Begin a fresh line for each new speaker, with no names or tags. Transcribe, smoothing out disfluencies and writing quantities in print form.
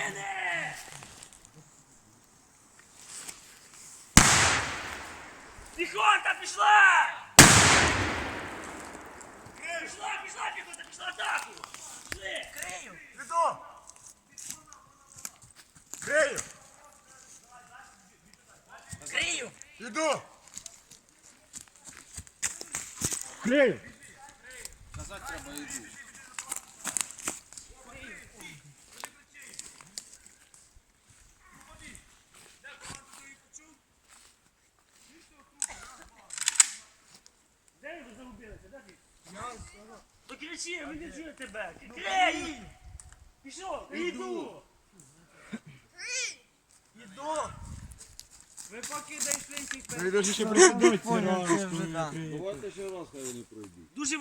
Спини! Піхота пішла! Пішла піхота, пішла атаку! Пішли! Крию!
Іду! Крию!
Крию!
Іду! Крию!
Казати треба йду.
Де ви загубилися? Де ти? То кричи, ми не чуємо тебе! Крию! Пішов! Іду!
Іду!
Ви поки дійшли всіх
Ви дуже ще присідайте.
Давайте ще раз, хай вони пройдуть.
Дуже